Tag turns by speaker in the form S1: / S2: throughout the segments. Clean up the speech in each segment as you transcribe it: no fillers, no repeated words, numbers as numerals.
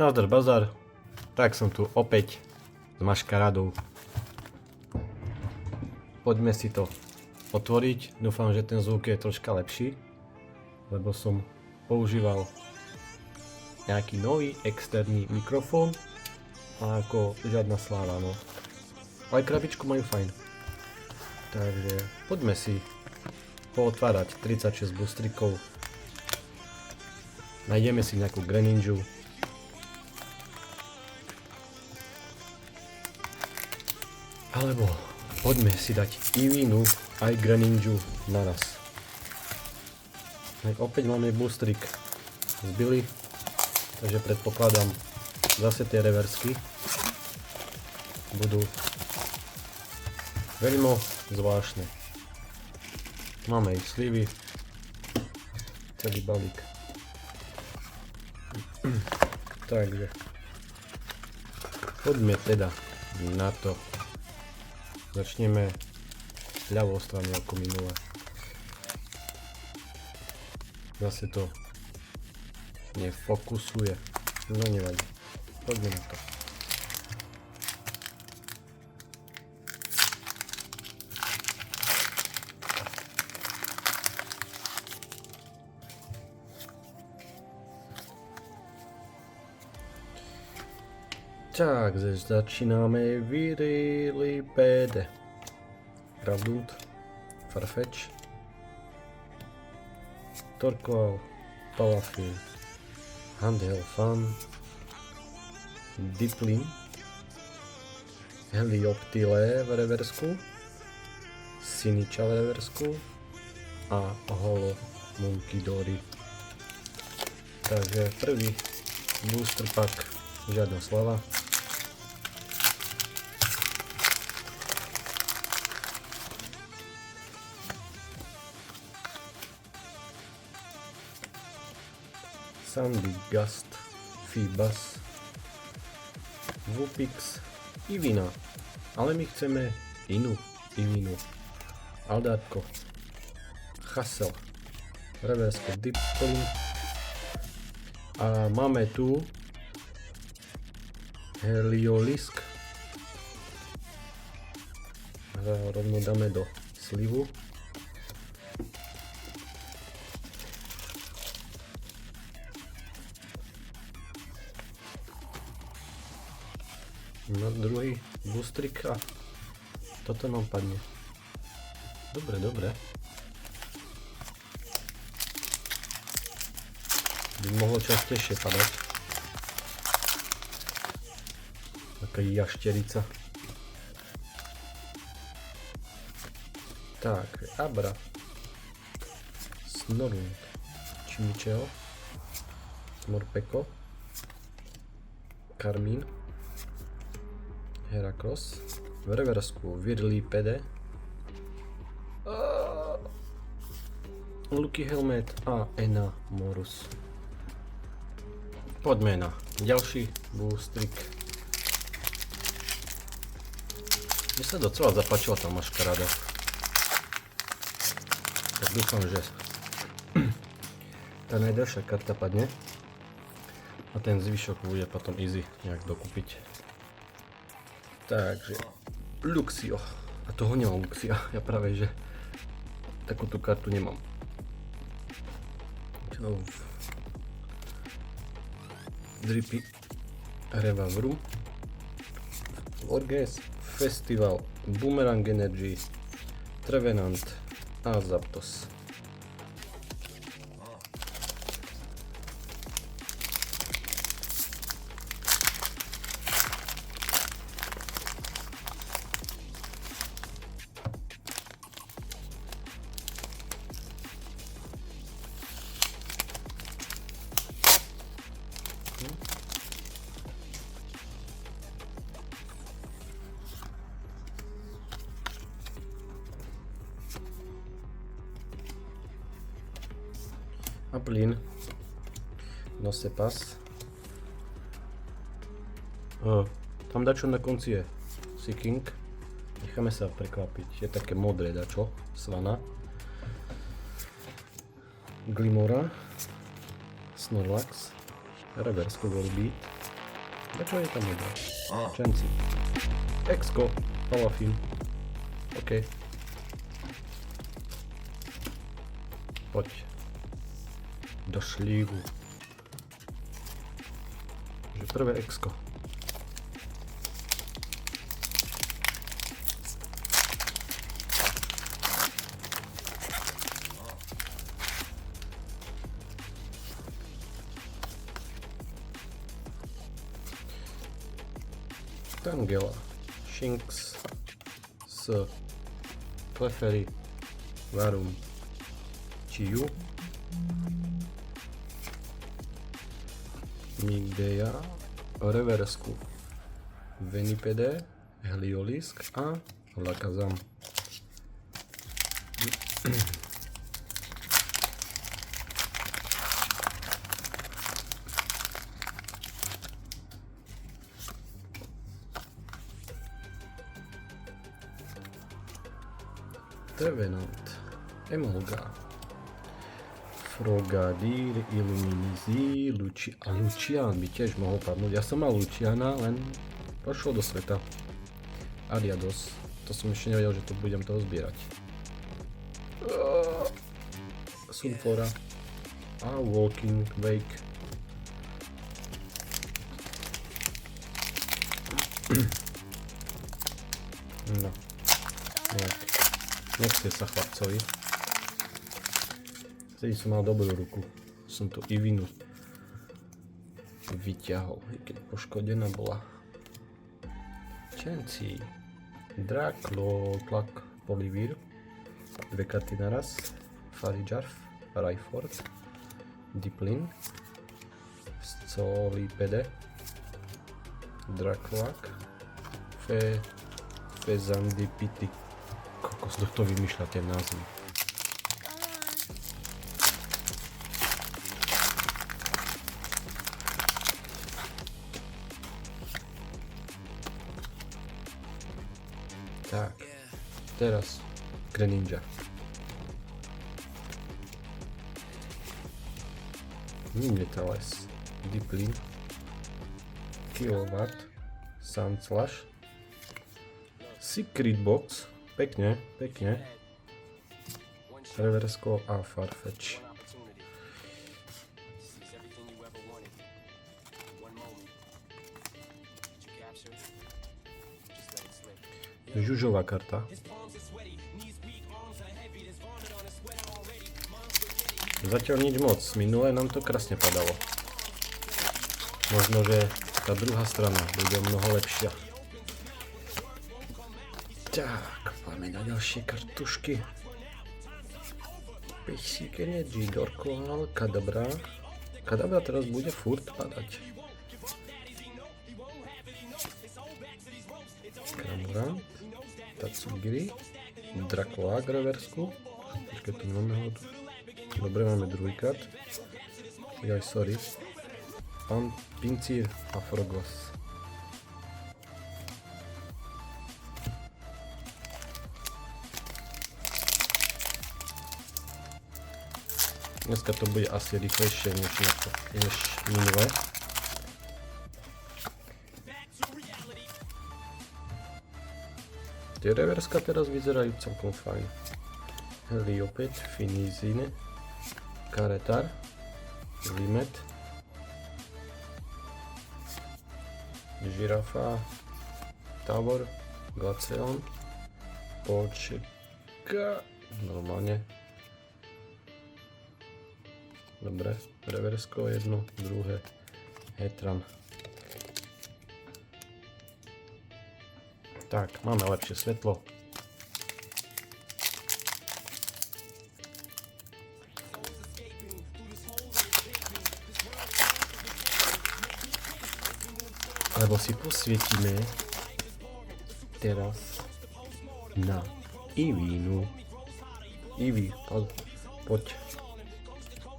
S1: Nazdar bazar, tak som tu opäť s maškarádou. Poďme si to otvoriť, dúfam, že ten zvuk je troška lepší, lebo som používal nejaký nový externý mikrofón a ako žiadna sláva, no. Ale krabičku majú fajn. Takže poďme si pootvárať 36 boostrikov. Nájdeme si nejakú Greninju. Alebo poďme si dať Eevinu aj Greninju naraz. Opäť máme boostrik z Billy, takže predpokladám zase tie reversky budú veľmi zvláštne. Máme ich slivy, celý balík. Takže poďme teda na to. Začneme ľavou stranou ako minule. Zase to nefokusuje. No nevadí. Poďme na to. Tak, začínáme Virilipede. Pravdút, Farfetch, Torkoal, Palafin, Handheld Fan, Diplin, Helioptile v reversku, Sinicha v reversku a Holo Munkidori. Takže prvý booster pack, žiadna slava. Sandy Gust, Feebas, Vulpix, Eevina, ale my chceme inú Eevinu, Aldarko, Hassel, reversko Diplin a máme tu Heliolisk, rovno dáme do slivu. No druhý boostrik a toto nám padne. Dobre, dobre. By mohlo častejšie padať. Taká jašterica. Tak, Abra. Snorunt. Chimicheo. Morpeko. Carmine. Heracross, v reversku Virilipede, Lucky Helmet a Enamorus. Poďme na ďalší boostrik. Mne sa docela zapáčila tá maškaráda. Tak dúfam, že tá najďalšia karta padne a ten zvyšok bude potom easy nejak dokúpiť. Takže Luxio. A toho nemám Luxia. Ja práve, že takúto kartu nemám. Drippy Revavru, Orges, Festival, Boomerang Energy, Trevenant a Zapdos. A plyn, Nosepas. Tam dačo na konci je Seeking. Necháme sa prekvapiť, je také modré dačo, Svana. Glimora, Snorlax, reversko volbít. Takhle je tam modrá. Šanci. Exko, Palafin. OK. Poď. Do šlívu. Takže prvé exko. Tangela, Shinx s Clefairy, Varum, Chiyu, Nigdeja, Reversku, Venipede, Heliolisk a Lakazam. Trevenant, Emolga, Frogadier, Illuminizzi, Lucian by tiež mohol padnúť. Ja som mal Luciana, len pošlo do sveta. Ariados, to som ešte nevedel, že to budem toho zbierať. Sulfora a Walking Wake. No, nejak. Nechce sa chlapcovi. Vtedy som mal dobrú ruku. Som tu Ivinu vyťahol, keď poškodená bola. Čenci. Draklo, Tlak, Polivír. Dve karty naraz. Farijarf, Rayford, Diplin, Scolipede, Draklak, Fezandipity. Kokos, kto vymýšľa tie názvy. Tak, teraz Greninja. Ninetales, Diplin, Kilowatt, Sandslash, Secret Box. Pekne, pekne. Reversko a Farfetch. Žužová karta. Zatiaľ nič moc. Minulé nám to krásne padalo. Možno, že tá druhá strana bude mnoho lepšia. Tak, máme na ďalšie kartušky. Basic Energy, Dorkoal, Kadabra. Kadabra teraz bude furt padať. Cramorant, Tatsugiri, Dracoag reversku. Počkej, tu máme ho tu. Dobre, máme druhý kart. Jaj, sorry. Pincír a Froglass. Dneska to bude asi rýchlejšie než minulé. Tie reverska teraz vyzerajú celkom fajn. Heliopet, Finizine, Karetar, Limet, Žirafa, Tavor, Glaceon, Polčeka, normálne. Dobre, reversko jedno, druhé, Hetran. Tak, máme lepšie svetlo. Lebo si posvietime teraz na Ivinu. Ivi, poď.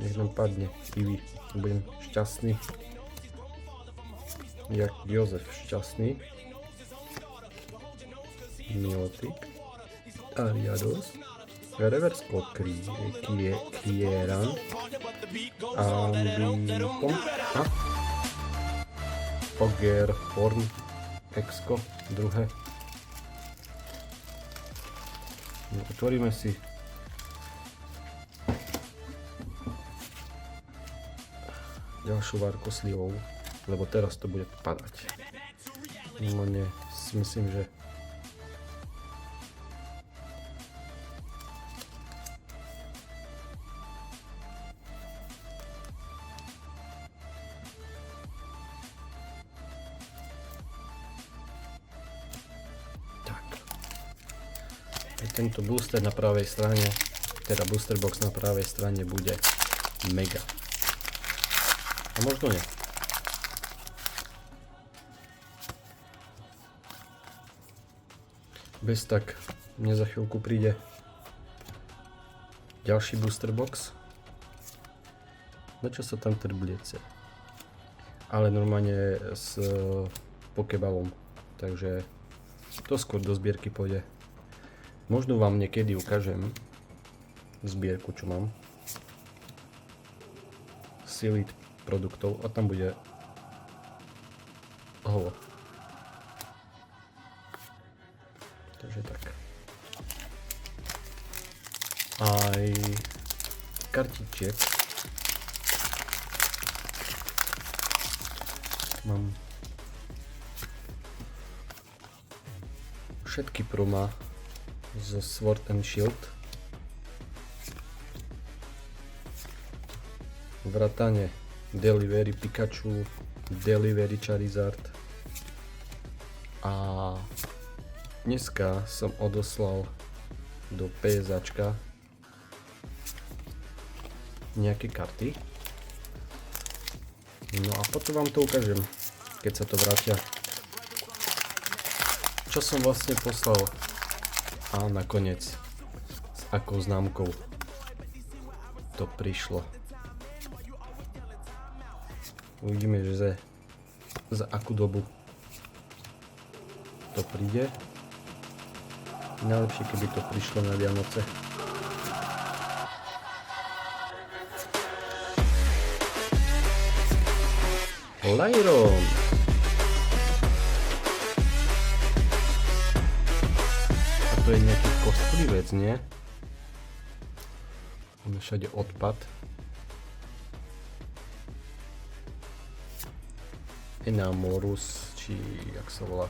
S1: Nech nám padne Ivi, budem šťastný. Jak Jozef šťastný. Milotic, Ariados, reversko Kieran, Ambipom a Ogier Horn Exco, druhé. No, otvoríme si ďalšiu várku slivov, lebo teraz to bude padať. No nie, si myslím, že tento booster na pravej strane, teda booster box na pravej strane bude mega. A možno nie. Bez tak mne za chvíľku príde ďalší booster box. Na čo sa tam trbliece? Ale normálne s pokeballom, takže to skôr do zbierky pôjde. Možno vám niekedy ukážem zbierku, čo mám z Elite produktov a tam bude holo. Takže tak. Aj kartičiek mám všetky proma zo Sword and Shield, vrátane Delivery Pikachu, Delivery Charizard a dneska som odoslal do PSAčka nejaké karty. No a potom vám to ukážem, keď sa to vrátia, čo som vlastne poslal a nakoniec s akou známkou to prišlo. Uvidíme, že za akú dobu to príde. Najlepšie, keby to prišlo na Vianoce. Lyron. A to je nejaký kostlivec, nie? Máme všade odpad. Enamorus, či jak sa volá.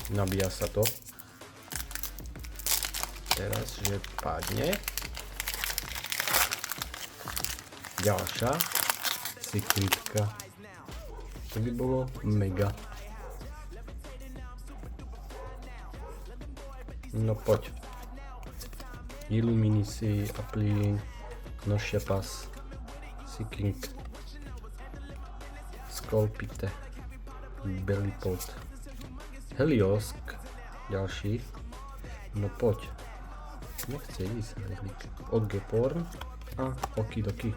S1: Nabíja sa to. Teraz, že padne. Ďalšia sekretka. To by bolo mega. No poď. Illuminisi, Applin, Nošia Pas, Seeking, Skolpite, Bellypot, Heliosk, ďalší. No poď. Nechce ísť, Helík. Ogeporn a Okidoki.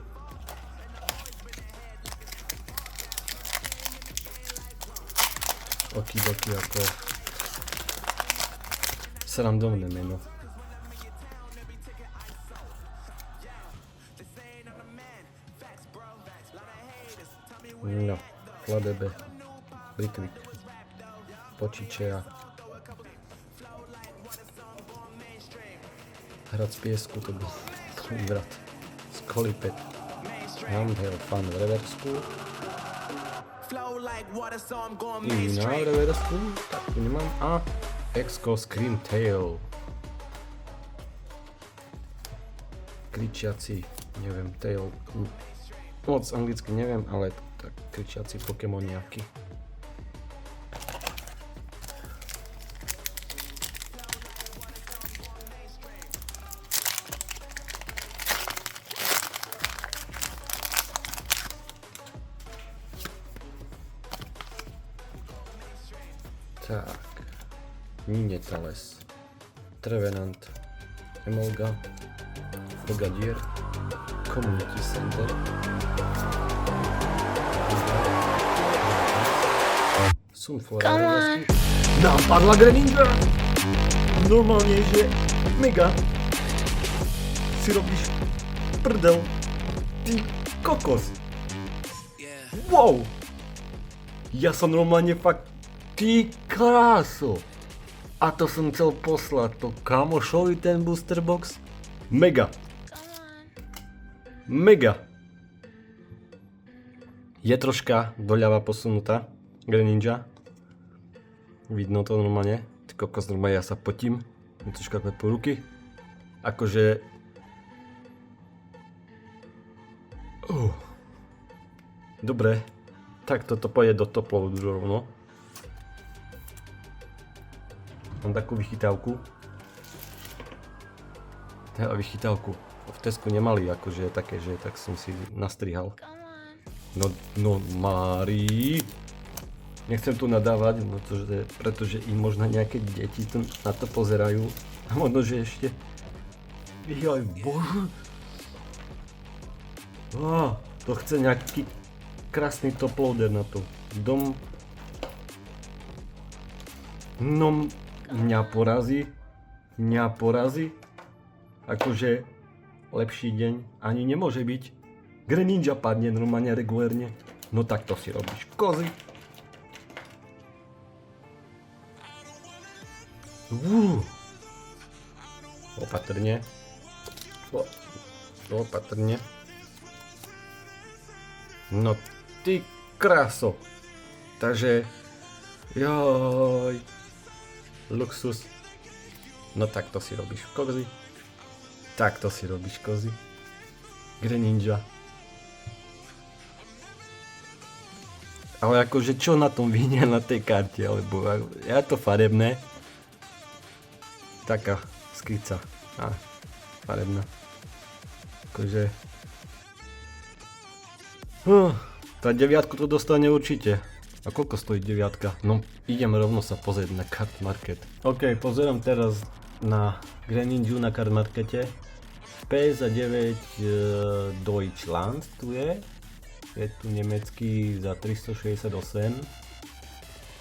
S1: Okidoki ako srandovné meno. No, Fladebe, Liquid, Počičea, Hrad z piesku, to bol vrat, Skolipet, Handheld Fan v reversku, iná v reversku, tak tu nemám, a Exco Screamtail, kričiaci, neviem, tail, moc anglicky neviem, ale tak kričiaci Pokémon nejaký. Tak, Ninetales, Trevenant, Emolga, Frogadier, Community Center, Sunflower. Nám padla Greninja! Normálne, že mega. Si robíš prdel. Ty kokos. Wow. Ja som normálne fakt... Ty kráso. A to som chcel poslať to kamošovi ten booster box. Mega. Mega. Je troška doľava posunutá Greninja. Vidno to normálne. Ty kokos, normálne ja sa potím. Je troška po ruky. Akože... Dobre. Tak toto pôjde do top loadu rovno. Mám takú vychytávku. Teda vychytávku. V Tesku nemali akože také, že tak som si nastrihal. No Mári. Nechcem tu nadávať, pretože im možno nejaké deti na to pozerajú. A možno, že ešte... Jaj, bože. To chce nejaký krásny top loader na to. Dom... No, mňa porazí. Akože lepší deň ani nemôže byť. Greninja padne normálne regulérne. No tak to si robíš kozy. Opatrne. Opatrne. No ty kráso. Takže... Joj. Luxus. No tak to si robíš kozy. Tak to si robíš kozy. Greninja. Ale akože čo na tom vinia na tej karte, alebo ja to farebné. Taká skica. Farebná. Akože... Tá deviatku to dostane určite. A koľko stojí deviatka? No, idem rovno sa pozrieť na Card Market. OK, pozerám teraz na Greninju na Card Markete. PSA9 Deutschland tu je. Je tu nemecký za 368.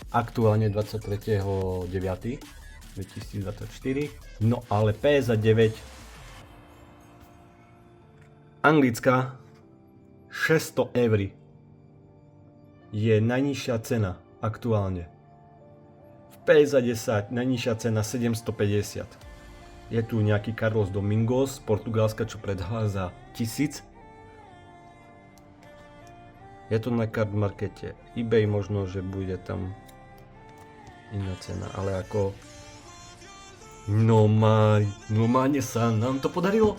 S1: Aktuálne 23.9.2024. No ale PSA9 anglická 600 € je najnižšia cena aktuálne. V PSA10 najnižšia cena 750. Je tu nejaký Carlos Domingos z Portugalska, čo predháľa za 1000. Je to na Card Markete. eBay možno, že bude tam iná cena, ale ako... No normálne sa nám to podarilo.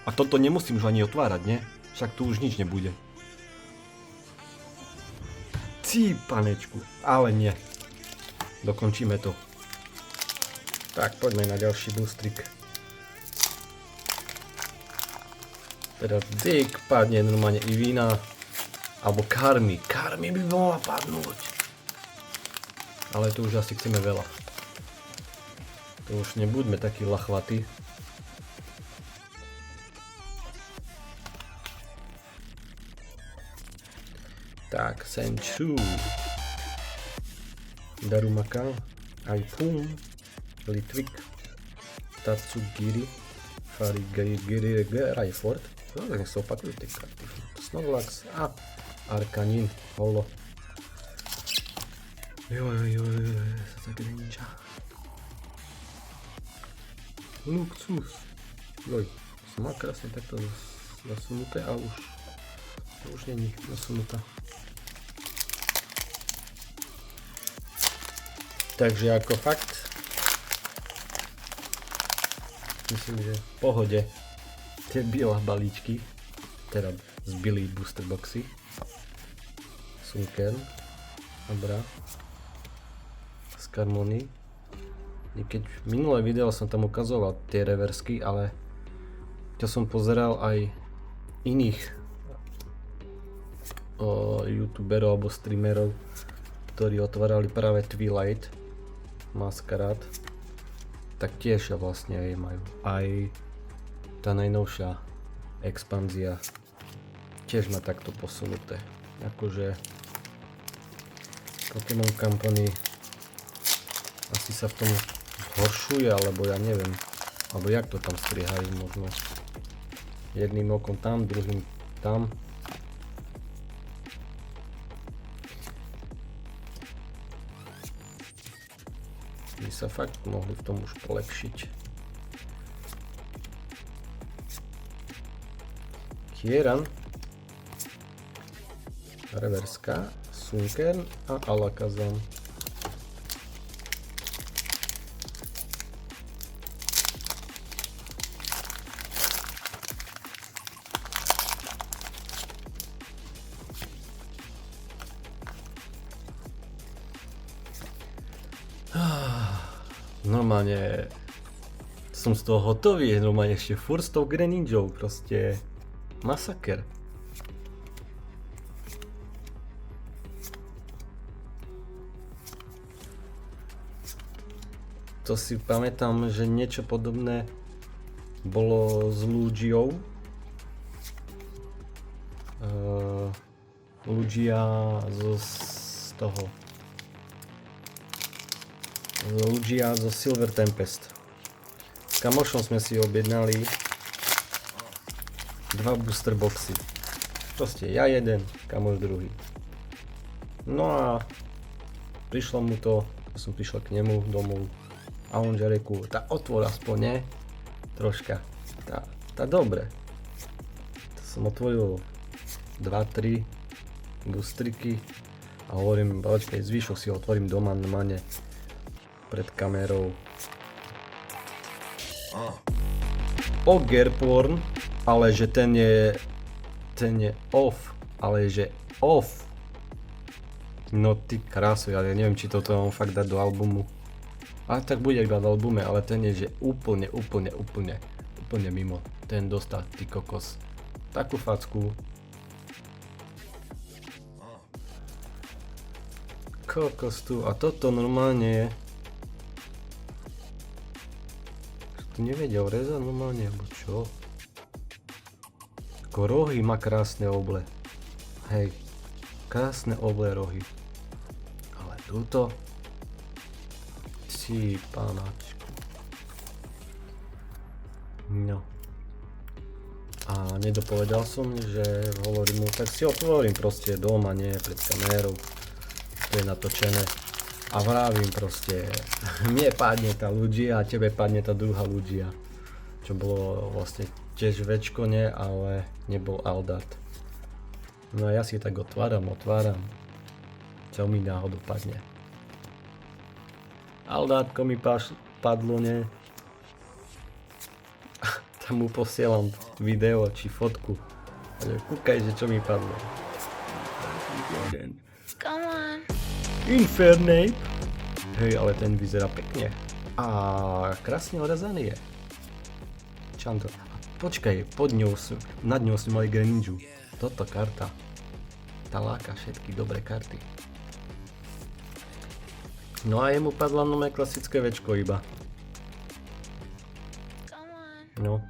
S1: A toto nemusím už ani otvárať, ne? Však tu už nič nebude. Cí panečku, ale nie. Dokončíme to. Tak, poďme na ďalší boostrik. Teda Dick padne normálne Ivina. Alebo Karmi. Karmi by mohla padnúť. Ale tu už asi chceme veľa. To už nebuďme takí lachvatí. Tak, Senchu. Darumaka. Aipum. Litvik. Tatsugiri. Farigiri Rayford. Nech sa opakujú tie karty. Snorlax a Arcanin. Holo. Joj, sa tak Greninja. Luxus. Joj, som mal krásne takto zasunuté a už není zasunutá. Takže ako fakt myslím, že v pohode tie biela balíčky, teda zbili booster boxy. Sunkern, Abra, Skarmory. Keď minulé video som tam ukazoval tie reversky, ale to som pozeral aj iných youtuberov alebo streamerov, ktorí otvárali práve Twilight Masquerade, tak tiež vlastne aj majú. Aj tá najnovšia expanzia tiež má takto posunuté. Akože Pokémon Company asi sa v tom zhoršuje, alebo ja neviem. Alebo jak to tam strihajú možno. Jedným okom tam, druhým tam. By sa fakt mohli v tom už polepšiť. Kieran, Reverska, Sunkern a Alakazam. Normálne som z toho hotový, normálne ešte furt s tou Greninjou, proste masaker. To si pamätám, že niečo podobné bolo s Lugiou. Lugia z toho. Lugia zo Silver Tempest. S kamošom sme si objednali 2 booster boxy. Proste ja jeden, kamoš druhý. No a prišlo mu to, som prišiel k nemu domov a on že reku, tá otvor aspoň, ne? Troška. Tá dobre. To som otvoril 2-3 boostriky a hovorím, počkej, zvyšok si otvorím doma normálne pred kamerou. Ogerporn, ale že ten je off, ale že off. No ty krásu, ja neviem, či toto mám fakt dať do albumu. A tak bude iba v albume, ale ten je že úplne mimo. Ten dostal, ty kokos, takú facku. Kokos tu, a toto normálne je. Tu nevedel rezať normálne, alebo čo? Ako rohy má krásne oble. Hej, krásne oble rohy. Ale túto si pánačku. No. A nedopovedal som, že hovorím mu, tak si otvorím proste doma, nie pred kamerou. To je natočené. A vravím proste, mne padne tá Lugia a tebe padne tá druhá Lugia. Čo bolo vlastne tiež večko, nie, ale nebol Aldart. No a ja si tak otváram. Čo mi náhodou padne. Aldartko mi padlo, nie. Tam mu posielam video či fotku. Kúkaj, že čo mi padlo.
S2: Come on.
S1: Infernape. Hej, ale ten vyzerá pekne. A krásne orezaný je. Čanto. Počkaj, nad ňou sme mali Greninju. Toto karta. Tá láka všetky dobré karty. No a jemu padla nové klasické večko iba. No,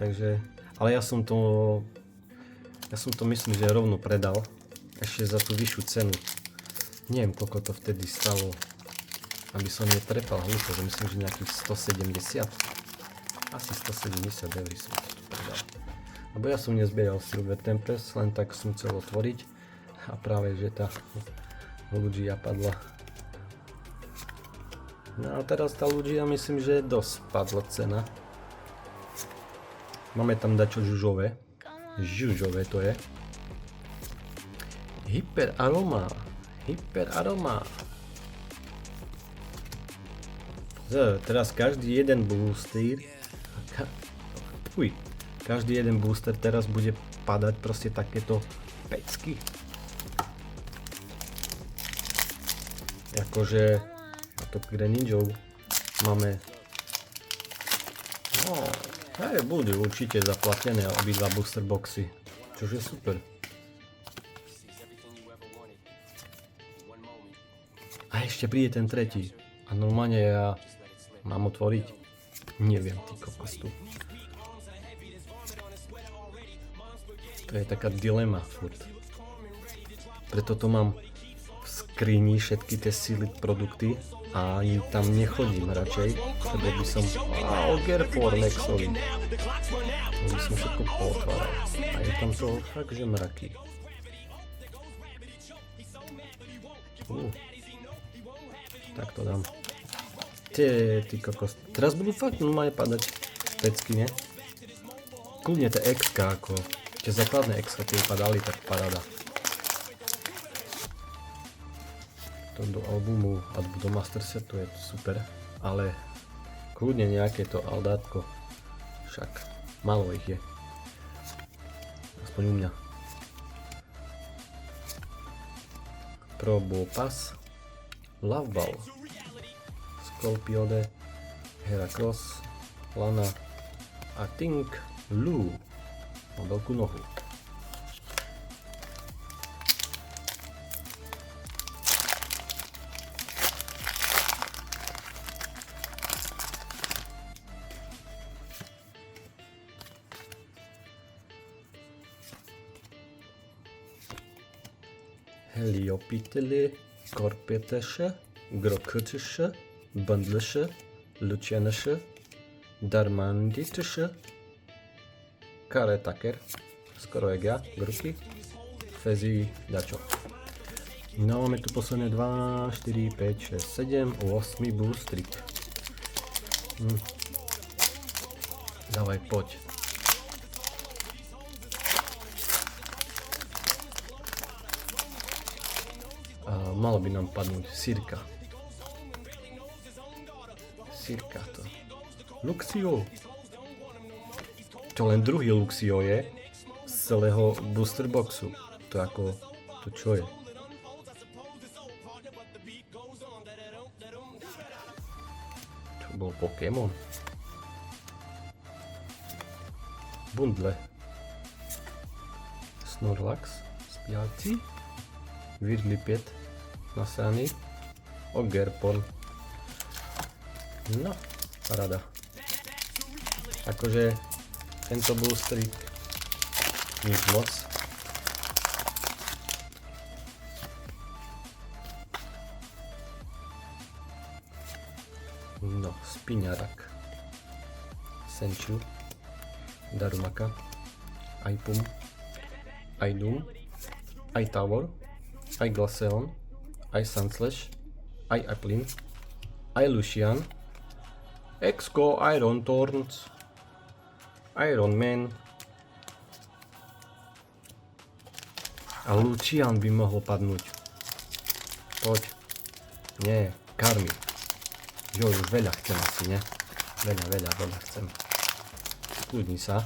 S1: takže... Ale ja som to myslím, že rovno predal. Ešte za tú vyššiu cenu. Neviem, koľko to vtedy stalo, aby som netrepal hlúpo, že myslím, že nejakých 170. Asi 170 eur som to tu predal. Lebo ja som nezbieral Silver Tempest, len tak som chcel otvoriť. A práve, že tá Lugia padla. No a teraz tá Lugia myslím, že dosť padla cena. Máme tam dačo žužové. Žužové to je. Hyperaroma. Teraz každý jeden booster každý jeden booster teraz bude padať proste takéto pecky. Akože a to Greninjou máme budú určite zaplatené obidva booster boxy, čož je super. A ešte príde ten tretí. A normálne ja mám otvoriť? Neviem, ty kokos tu. To je taká dilema furt. Preto to mám v skrini všetky tie sealed produkty a ani tam nechodím radšej, lebo by som Gerpor Nexovi. To by som všetko pootváral. A je tam toho fakt, že mraky. Tak to dám. Ty kokos. Teraz budú fakt normálne padať pecky, ne? Kľudne tie X-ka, ako tie základné X-ka, tie padali, tak paráda. To do albumu alebo do master setu je to super, ale kľudne nejaké to aldátko, však málo ich je. Aspoň u mňa. Probopass, Love Ball, Scorpiode, Heracross, Lana a Think Lu. Má veľkú nohu. Heliopitele, Korpetesche, Grokütische, Bundlische, Lucianische, Darmanditische, Karetaker, skoro jak ja, Gruky, Fezi, dačo. No máme tu posledné 2, 4, 5, 6, 7, 8 boostrik. Dávaj, poď. Malo by nám padnúť Sirka. Sirka to. Luxio. To len druhý Luxio je z celého booster boxu. To ako, to čo je? To bol Pokémon. Bundle. Snorlax. Spialci. Wirlipet. Nasraný. Ogerpon. No, paráda. Akože tento boostrik nič moc. No, Spiňarak. Senchu. Darumaka. Aipum. Aidum. Aitawor. Glaceon. Sunslash, Applin, Lucian, Exco, Iron Thorns, Iron Man a Lucian by mohol padnúť. Poď. Nie, Karmi. Jo, už veľa chcem asi, ne? Veľa chcem. Kľudni sa.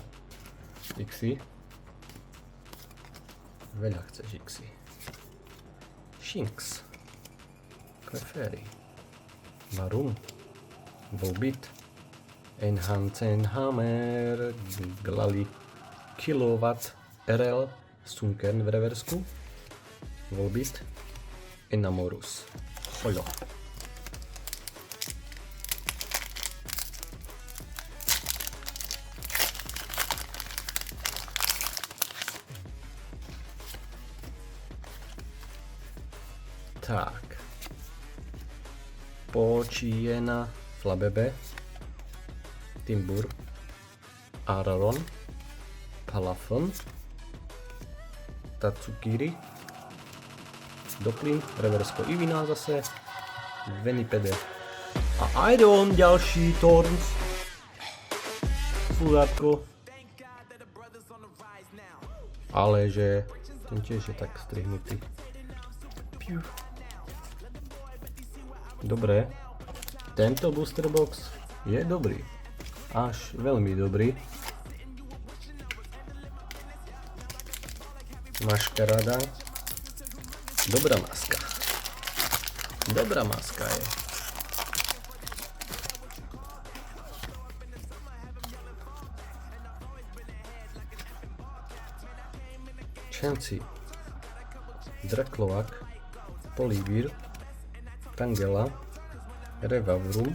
S1: Xy. Veľa chceš Xy. Shinx. Clefairy, Varum, Volbit, Enhancenhammer, Glalie, Kilowatt, RL, Sunkern v reversku, Volbit, Enamorus, Holo. Tak. Pochiena, Flabebe, Timbur, Araron, Palafon, Tatsukiri, Doplin, reversko Ivina zase, Venipede a Iron, ďalší Thorns, Fulátko, ale že ten tiež je tak strihnutý. Piu. Dobre, tento booster box je dobrý, až veľmi dobrý. Maškarada, dobrá maska. Dobrá maska je. Chansey, Drakloak, Poliwhirl, Tangela, Revavrum,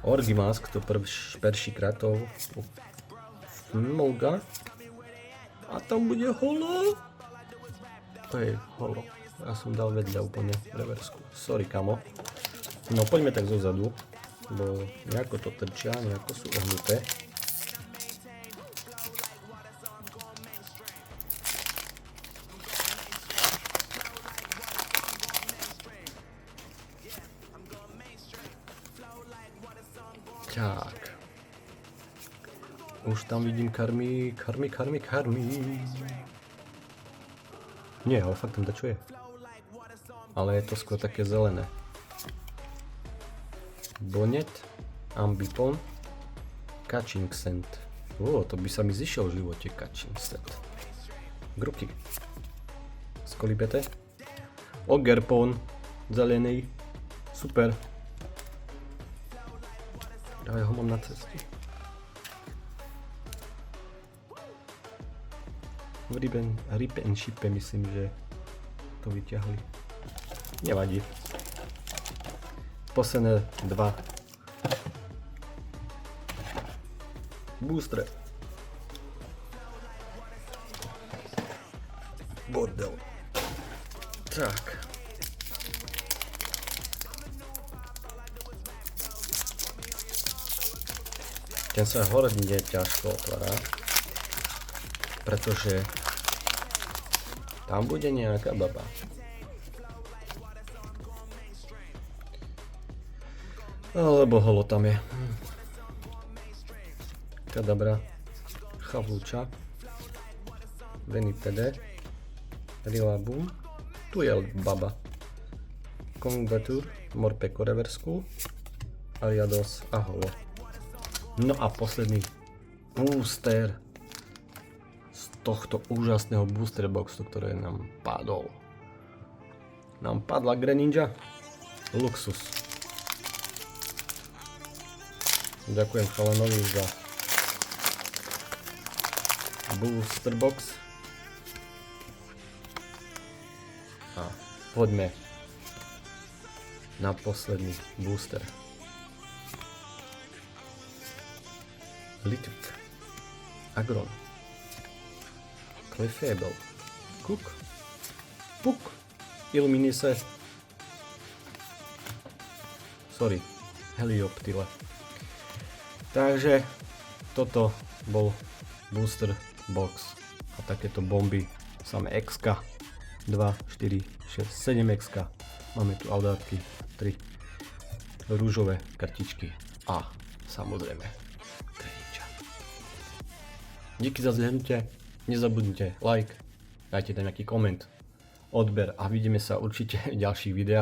S1: Orgimask, to prvýkrát to Molga a tam bude holo. To je holo. Ja som dal vedľa úplne reversku. Sorry, kamo. No poďme tak zozadu, bo nejako to trčia, nejako sú ohnuté. Tak. Už tam vidím karmy. Nie, ale fakt tam dačo je. Ale je to skôr také zelené. Bonnet, Ambipon, Catching Scent. To by sa mi zišiel v živote Catching Scent. Gruky. Skolibete. Ogerpon, zelený. Super. Ja ho mám na ceste. V Rip and Shipe myslím, že to vyťahli. Nevadí. Posledné dva. Boostre. Bordel. Tak. Ten sa hodne ťažko otvára, pretože tam bude nejaká baba. Alebo holo tam je. Kadabra, Chavlúča, Venipede, Rilabum, tu je baba. Kongatur, Morpeko reversku, Ariados a holo. No a posledný booster z tohto úžasného booster boxu, ktoré nám padol. Nám padla Greninja Luxus. Ďakujem chalanovi za booster box. A poďme na posledný booster. Litvik, Agron, Clefable, Cook, Puk, Illuminise, sorry, Helioptile. Takže toto bol booster box a takéto bomby, samé XK, 2, 4, 6, 7 XK, máme tu audátky, 3 rúžové kartičky a samozrejme díky za zhlédnutie, nezabudnite like, dajte tam nejaký koment, odber a vidíme sa určite v ďalších videách.